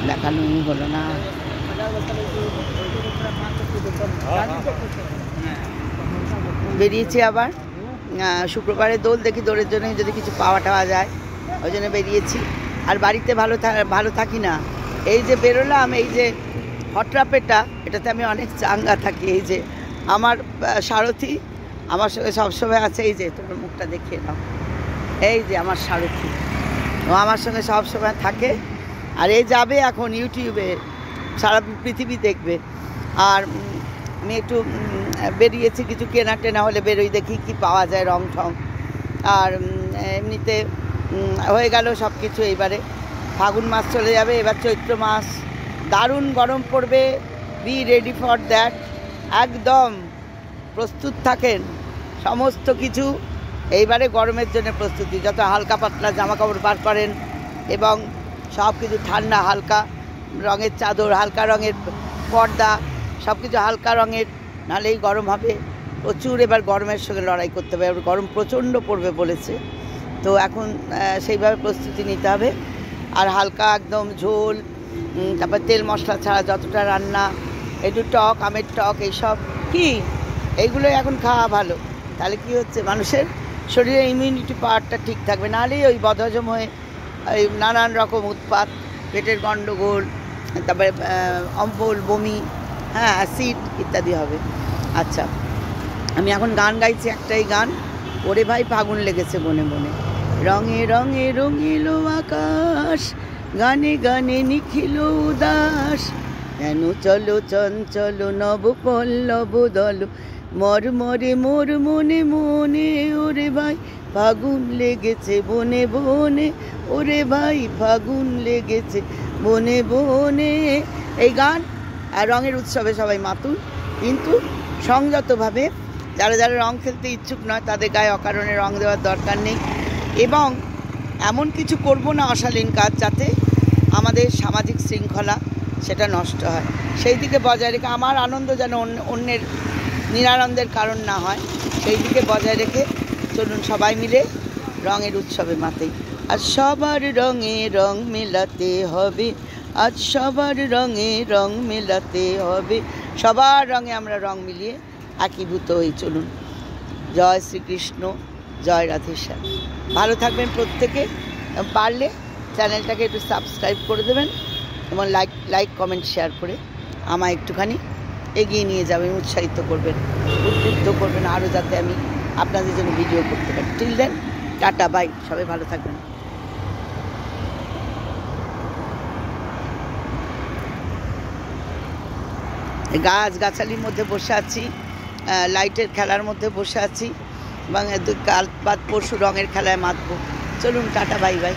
দেখানোই হলো না। বেরিয়েছি আবার শুক্রবারে দোল, দেখি দোলের জন্য যদি কিছু পাওয়া টাওয়া যায়, ওই জন্য বেরিয়েছি। আর বাড়িতে ভালো থাকি না। এই যে বেরোলাম, এই যে হটরাপেটা, এটাতে আমি অনেক চাঙ্গা থাকি। এই যে আমার সারথি আমার সঙ্গে সবসময় আছে। এই যে তোমার মুখটা দেখিয়ে নাও, এই যে আমার সারথি, ও আমার সঙ্গে সবসময় থাকে। আর এই যাবে এখন ইউটিউবে, সারা পৃথিবী দেখবে। আর আমি একটু বেরিয়েছি, কিছু কেনা টেনা হলে বেরোই, দেখি কি পাওয়া যায়, রং ঠং। আর এমনিতে হয়ে গেল সব কিছু। এইবারে ফাগুন মাস চলে যাবে, এবার চৈত্র মাস, দারুণ গরম পড়বে। বি রেডি ফর দ্যাট, একদম প্রস্তুত থাকেন সমস্ত কিছু। এইবারে গরমের জন্য প্রস্তুতি, যত হালকা পাতলা জামা কাপড় বার করেন, এবং সব কিছু ঠান্ডা, হালকা রঙের চাদর, হালকা রঙের পর্দা, সব কিছু হালকা রঙের, নাহলেই গরম হবে প্রচুর। এবার গরমের সঙ্গে লড়াই করতে হবে, এবার গরম প্রচণ্ড পড়বে বলেছে। তো এখন সেইভাবে প্রস্তুতি নিতে হবে। আর হালকা একদম ঝোল, তারপর তেল মশলা ছাড়া যতটা রান্না, একটু টক, আমের টক, এইসব কি এইগুলোই এখন খাওয়া ভালো। তাহলে কি হচ্ছে, মানুষের শরীরে ইমিউনিটি পাওয়ারটা ঠিক থাকবে। নাহলেই ওই বদহজম হয়ে ওই নানান রকম উৎপাত, পেটের গণ্ডগোল, তারপরে অম্বল, বমি, হ্যাঁ, অ্যাসিড ইত্যাদি হবে। আচ্ছা, আমি এখন গান গাইছি, একটাই গান, ওরে ভাই ফাগুন লেগেছে বনে বনে, রঙে রঙে রঙিল আকাশ, গানে গানে নিখিল উদাস, কেন চলো চঞ্চল নব পল্লব দল, মর মরে মোর মনে মনে, ওরে ভাই ফাগুন লেগেছে বনে বনে, ওরে ভাই ফাগুন লেগেছে বনে বনে। এই গান আর রঙের উৎসবে সবাই মাতুল, কিন্তু সংযতভাবে। যারা যারা রং খেলতে ইচ্ছুক নয়, তাদের গায়ে অকারণে রং দেওয়ার দরকার নেই। এবং এমন কিছু করব না অশালীন কাজ, যাতে আমাদের সামাজিক শৃঙ্খলা সেটা নষ্ট হয়। সেই দিকে বজায় রেখে, আমার আনন্দ যেন অন্যের নিরানন্দের কারণ না হয়, সেই দিকে বজায় রেখে চলুন সবাই মিলে রঙের উৎসবে মাতেই। আর সবার রঙে রং মেলাতে হবে, আজ সবার রঙে রং মেলাতে হবে, সবার রঙে আমরা রং মিলিয়ে একীভূত হই। চলুন, জয় শ্রীকৃষ্ণ, জয় রাধেশ্যাম। ভালো থাকবেন প্রত্যেকে। পারলে চ্যানেলটাকে একটু সাবস্ক্রাইব করে দেবেন, এবং লাইক কমেন্ট শেয়ার করে আমায় একটুখানি এগিয়ে নিয়ে যাবেন, উৎসাহিত করবেন, উদ্বুদ্ধ করবেন আরও, যাতে আমি আপনাদের জন্য ভিডিও করতে পারি। টিল দেন, টাটা, বাই, সবাই ভালো থাকবেন। গাছগাছালির মধ্যে বসে আছি, লাইটের খেলার মধ্যে বসে আছি, এবং কাল বাদ পরশু রঙের খেলায় মাতবো। চলুন, টাটা, বাই বাই।